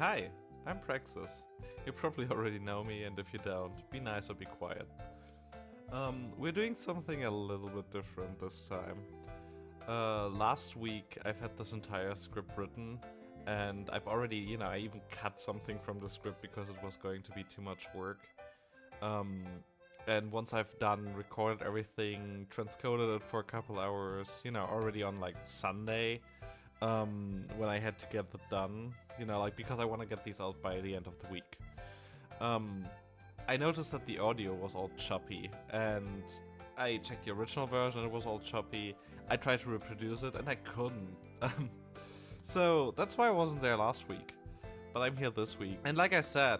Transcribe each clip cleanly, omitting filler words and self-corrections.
Hi, I'm Praxis. You probably already know me, and if you don't, be nice or be quiet. We're doing something a little bit different this time. Last week I've had this entire script written, and I've already, I even cut something from the script because it was going to be too much work. And once I've done, recorded everything, transcoded it for a couple hours, already on like Sunday, when I had to get it done, because I want to get these out by the end of the week. I noticed that the audio was all choppy, and I checked the original version, it was all choppy. I tried to reproduce it, and I couldn't. So that's why I wasn't there last week. But I'm here this week. And like I said,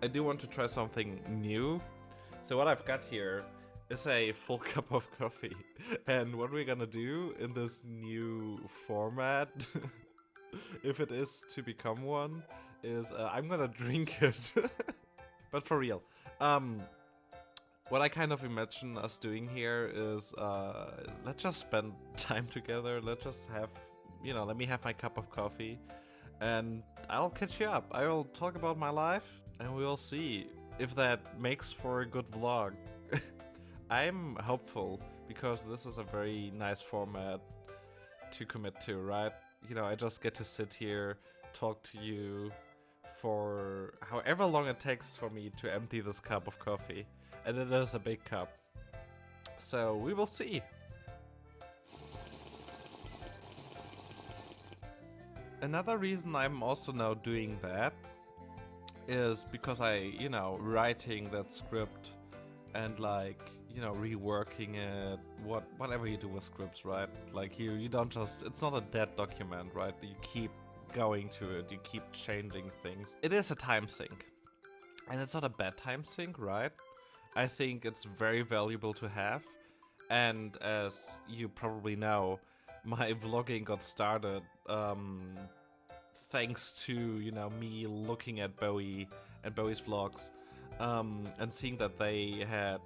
I do want to try something new. So what I've got here is a full cup of coffee. And what we're gonna do in this new format, if it is to become one, is I'm gonna drink it. But for real. What I kind of imagine us doing here is, let's just spend time together. Let's just have, let me have my cup of coffee. And I'll catch you up. I will talk about my life, and we'll see if that makes for a good vlog. I'm hopeful, because this is a very nice format to commit to, right? I just get to sit here, talk to you for however long it takes for me to empty this cup of coffee. And it is a big cup. So we will see. Another reason I'm also now doing that is because writing that script and reworking it, whatever you do with scripts, right? Like you don't just, it's not a dead document, right? You keep going to it, you keep changing things. It is a time sink. And it's not a bad time sink, right? I think it's very valuable to have. And as you probably know, my vlogging got started thanks to, me looking at Bowie and Bowie's vlogs and seeing that they had,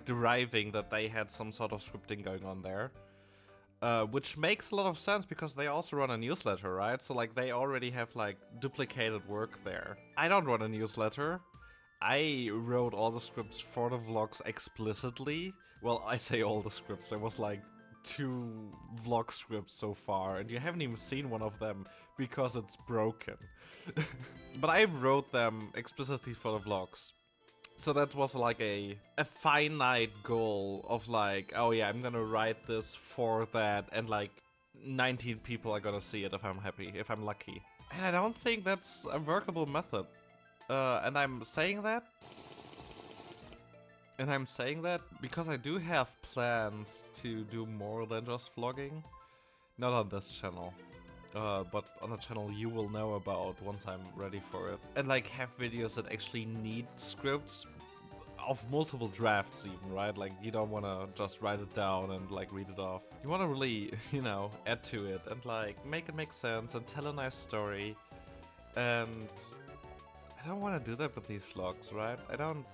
deriving that they had some sort of scripting going on there. Which makes a lot of sense because they also run a newsletter, right? So they already have duplicated work there. I don't run a newsletter. I wrote all the scripts for the vlogs explicitly. Well, I say all the scripts. There was 2 vlog scripts so far, and you haven't even seen one of them because it's broken. But I wrote them explicitly for the vlogs. So that was a finite goal of oh yeah, I'm gonna write this for that, and 19 people are gonna see it if I'm happy, if I'm lucky. And I don't think that's a workable method. And I'm saying that because I do have plans to do more than just vlogging. Not on this channel. But on a channel you will know about once I'm ready for it. And have videos that actually need scripts of multiple drafts even, right? You don't want to just write it down and read it off. You want to really, add to it and make it make sense and tell a nice story. And I don't want to do that with these vlogs, right? I don't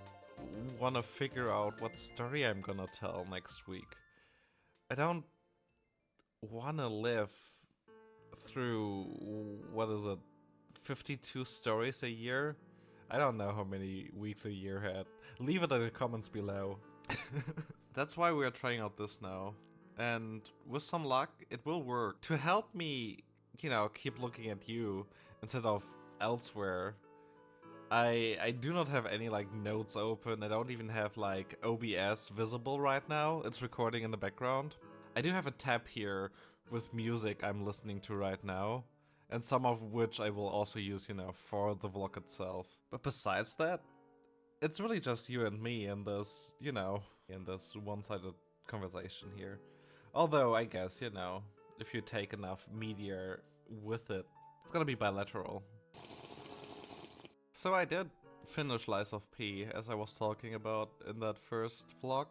want to figure out what story I'm gonna tell next week. I don't want to live through, what is it, 52 stories a year? I don't know how many weeks a year had. Leave it in the comments below. That's why we are trying out this now. And with some luck, it will work. To help me, keep looking at you instead of elsewhere, I do not have any notes open. I don't even have OBS visible right now. It's recording in the background. I do have a tab here with music I'm listening to right now, and some of which I will also use, for the vlog itself. But besides that, it's really just you and me in this, in this one-sided conversation here. Although, I guess, if you take enough media with it, it's gonna be bilateral. So I did finish Lies of P, as I was talking about in that first vlog.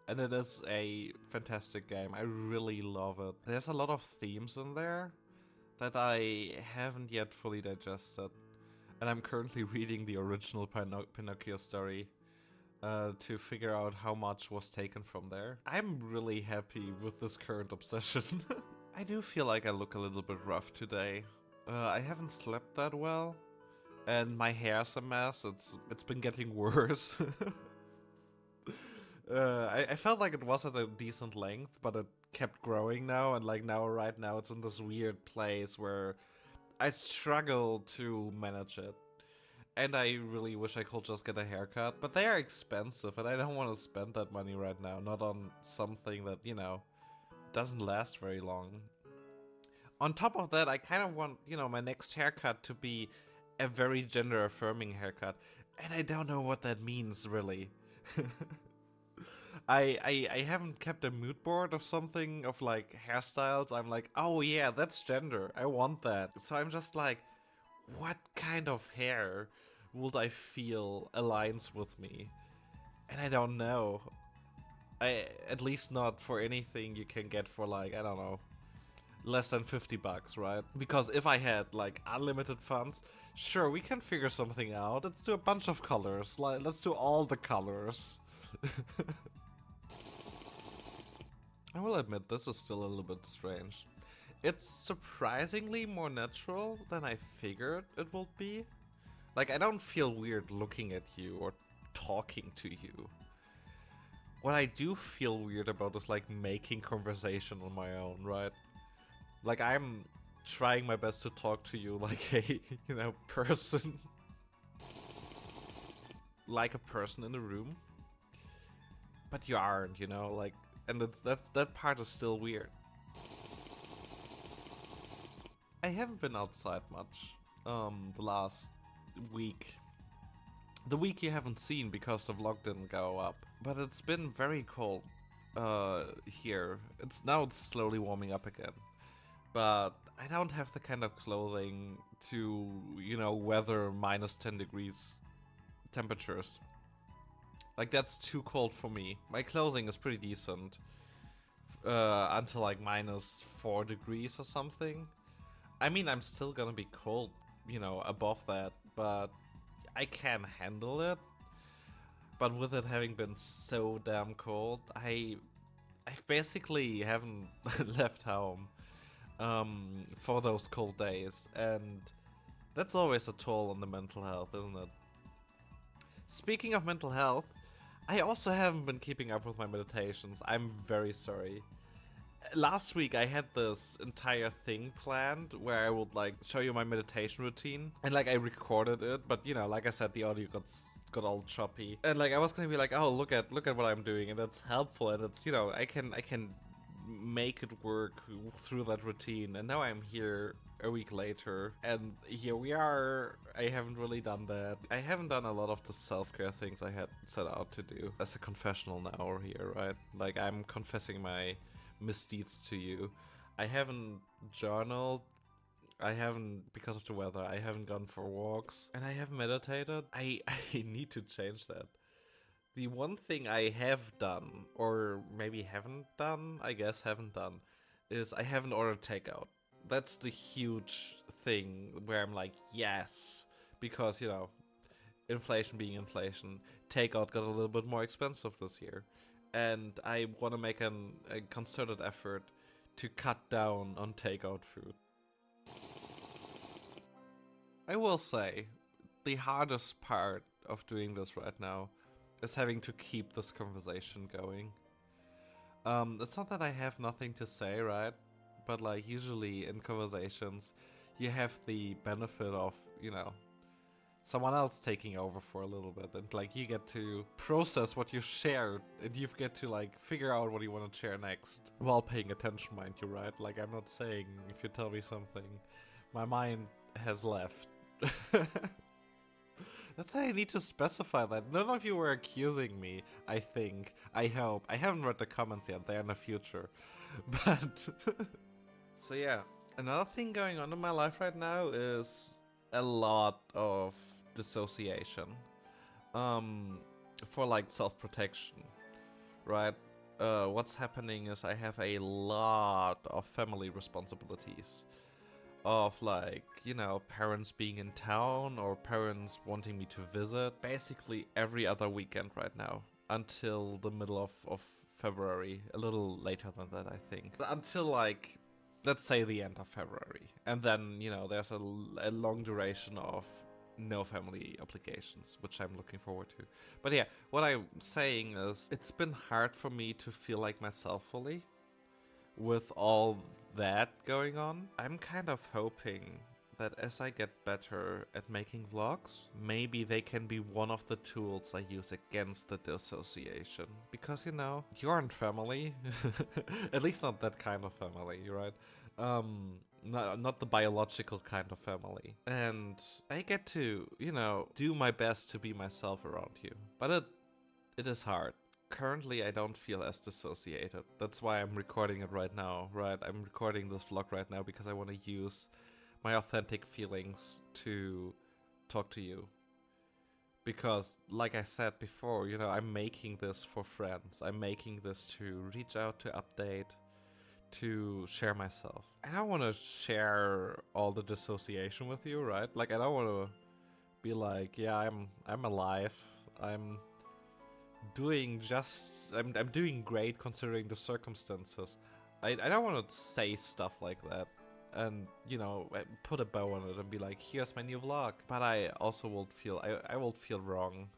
And it is a fantastic game. I really love it. There's a lot of themes in there that I haven't yet fully digested. And I'm currently reading the original Pinocchio story to figure out how much was taken from there. I'm really happy with this current obsession. I do feel like I look a little bit rough today. I haven't slept that well, and my hair's a mess. It's been getting worse. I felt like it was at a decent length, but it kept growing now, and like right now it's in this weird place where I struggle to manage it. And I really wish I could just get a haircut, but they are expensive, and I don't want to spend that money right now, not on something that, you know, doesn't last very long. On top of that, I kind of want, you know, my next haircut to be a very gender affirming haircut, and I don't know what that means, really. I haven't kept a mood board of something, of like hairstyles. I'm like, oh yeah, that's gender. I want that. So I'm just like, what kind of hair would I feel aligns with me? And I don't know. At least not for anything you can get for like, I don't know, less than 50 bucks, right? Because if I had like unlimited funds, sure, we can figure something out. Let's do a bunch of colors. Like, let's do all the colors. I will admit, this is still a little bit strange. It's surprisingly more natural than I figured it would be. Like, I don't feel weird looking at you or talking to you. What I do feel weird about is like making conversation on my own, right? Like, I'm trying my best to talk to you like a, you know, person. Like a person in the room. But you aren't, you know, like, and that part is still weird. I haven't been outside much, the last week. The week you haven't seen because the vlog didn't go up. But it's been very cold, here. It's slowly warming up again. But I don't have the kind of clothing to, you know, weather minus 10 degrees temperatures. Like, that's too cold for me. My clothing is pretty decent. Until like minus 4 degrees or something. I mean, I'm still gonna be cold, you know, above that, but I can handle it. But with it having been so damn cold, I basically haven't left home for those cold days, and that's always a toll on the mental health, isn't it? Speaking of mental health, I also haven't been keeping up with my meditations. I'm very sorry. Last week I had this entire thing planned where I would like show you my meditation routine, and like I recorded it, but you know, like I said, the audio got all choppy, and like I was gonna be like, oh, look at what I'm doing, and it's helpful, and it's, you know, I can make it work through that routine, and now I'm here a week later, and here we are. I haven't really done that. I haven't done a lot of the self-care things I had set out to do. That's a confessional now here, right? Like, I'm confessing my misdeeds to you. I haven't journaled. I haven't, because of the weather, I haven't gone for walks, and I haven't meditated. I need to change that. The one thing I have done, or maybe haven't done, I guess haven't done, is I haven't ordered takeout. That's the huge thing where I'm like, yes, because, you know, inflation being inflation, takeout got a little bit more expensive this year. And I want to make a concerted effort to cut down on takeout food. I will say, the hardest part of doing this right now is having to keep this conversation going. It's not that I have nothing to say, right? But like, usually in conversations, you have the benefit of, you know, someone else taking over for a little bit, and like you get to process what you've shared, and you get to like figure out what you want to share next while paying attention, mind you, right? Like, I'm not saying if you tell me something, my mind has left. That I need to specify that. None of you were accusing me, I think. I hope. I haven't read the comments yet, they're in the future. But so yeah, another thing going on in my life right now is a lot of dissociation. For like self-protection, right? What's happening is I have a lot of family responsibilities. Of like, you know, parents being in town or parents wanting me to visit basically every other weekend right now until the middle of February, a little later than that, I think. Until like let's say the end of February. And then, you know, there's a long duration of no family obligations, which I'm looking forward to. But yeah, what I'm saying is it's been hard for me to feel like myself fully with all that going on. I'm kind of hoping that as I get better at making vlogs, maybe they can be one of the tools I use against the dissociation. Because, you know, you aren't family. At least not that kind of family, right? Not the biological kind of family. And I get to, you know, do my best to be myself around you. But it is hard. Currently, I don't feel as dissociated. That's why I'm recording it right now, right? I'm recording this vlog right now because I want to use my authentic feelings to talk to you. Because, like I said before, you know, I'm making this for friends. I'm making this to reach out, to update, to share myself. I don't want to share all the dissociation with you, right? Like, I don't want to be like, yeah, I'm alive. I'm doing great considering the circumstances. I don't want to say stuff like that and, you know, put a bow on it and be like, here's my new vlog. But I also will feel, I will feel wrong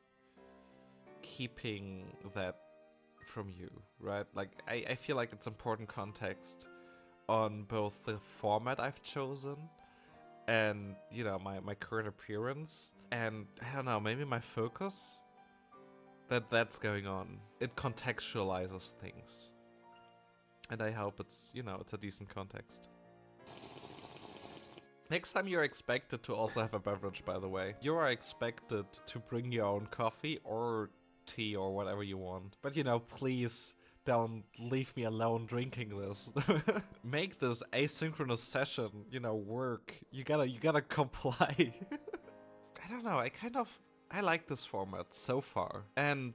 keeping that from you, right? Like, I feel like it's important context on both the format I've chosen and, you know, my current appearance. And, I don't know, maybe my focus? That's going on. It contextualizes things. And I hope it's, you know, it's a decent context. Next time you're expected to also have a beverage, by the way. You are expected to bring your own coffee or tea or whatever you want. But, you know, please don't leave me alone drinking this. Make this asynchronous session, you know, work. You gotta comply. I don't know, I like this format so far. And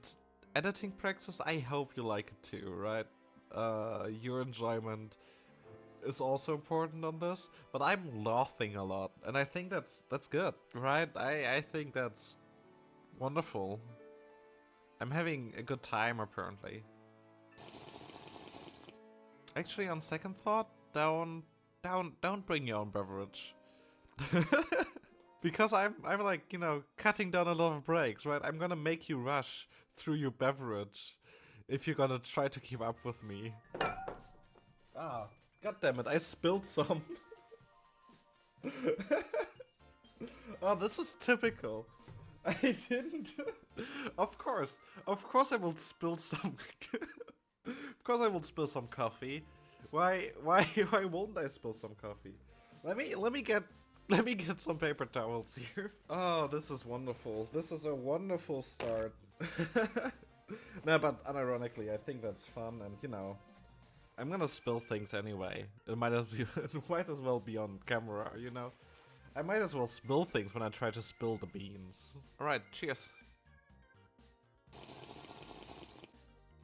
editing practice, I hope you like it too, right? Your enjoyment is also important on this, but I'm laughing a lot, and I think that's good, right? I think that's wonderful. I'm having a good time apparently. Actually, on second thought, don't bring your own beverage. Because I'm like, you know, cutting down a lot of breaks, right? I'm gonna make you rush through your beverage if you're gonna try to keep up with me. Ah, god damn it, I spilled some. Oh, this is typical. I didn't. Of course I will spill some. Of course I will spill some coffee. Why won't I spill some coffee? Let me get some paper towels here. Oh, this is wonderful. This is a wonderful start. No, but unironically, I think that's fun, and you know, I'm gonna spill things anyway. It might as well be on camera, you know. I might as well spill things when I try to spill the beans. Alright, cheers.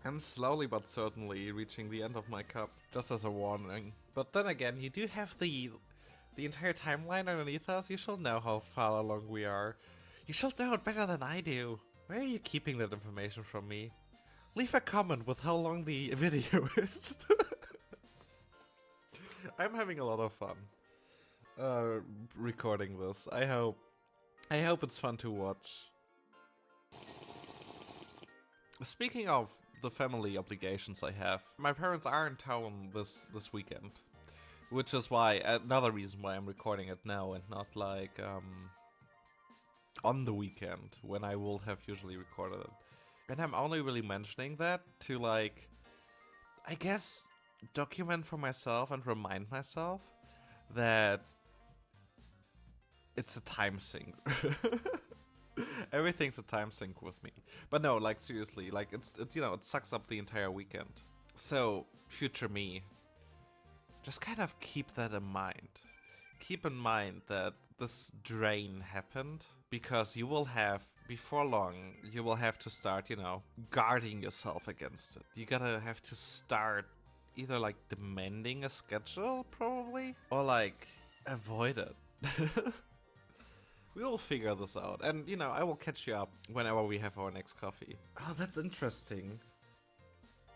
I'm slowly but certainly reaching the end of my cup, just as a warning. But then again, you do have the entire timeline underneath us. You shall know how far along we are. You shall know it better than I do. Why are you keeping that information from me? Leave a comment with how long the video is. I'm having a lot of fun recording this. I hope it's fun to watch. Speaking of the family obligations I have, my parents are in town this weekend, which is why another reason why I'm recording it now and not like on the weekend when I will have usually recorded it. And I'm only really mentioning that to, like, I guess, document for myself and remind myself that it's a time sink. Everything's a time sink with me. But no, like, seriously, like, it's you know, it sucks up the entire weekend. So, future me, just kind of keep that in mind. Keep in mind that this drain happened because you will have, before long, you will have to start, you know, guarding yourself against it. You gotta have to start either, like, demanding a schedule, probably, or, like, avoid it. We will figure this out, and, you know, I will catch you up whenever we have our next coffee. Oh, that's interesting.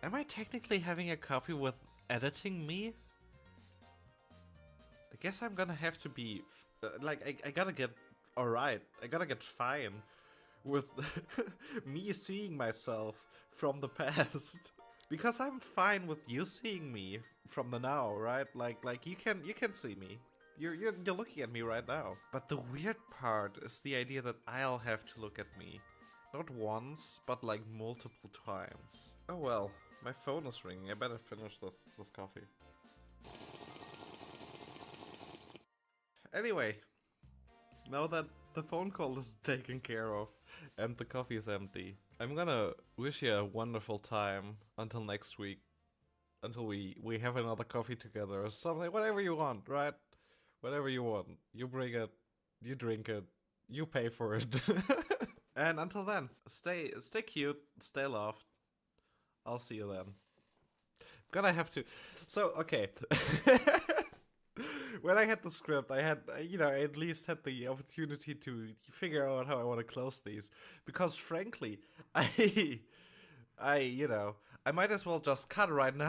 Am I technically having a coffee with editing me? guess I'm gonna have to be I gotta get alright. I gotta get fine with me seeing myself from the past. Because I'm fine with you seeing me from the now, right? Like you can see me. You're looking at me right now. But the weird part is the idea that I'll have to look at me. Not once, but like multiple times. Oh well, my phone is ringing. I better finish this coffee. Anyway, now that the phone call is taken care of and the coffee is empty, I'm gonna wish you a wonderful time until next week. Until we have another coffee together or something. Whatever you want, right? Whatever you want. You bring it, you drink it, you pay for it. And until then, stay cute, stay loved. I'll see you then. Gonna have to. So, okay. When I had the script, I had, I at least had the opportunity to figure out how I want to close these. Because frankly, I might as well just cut right now.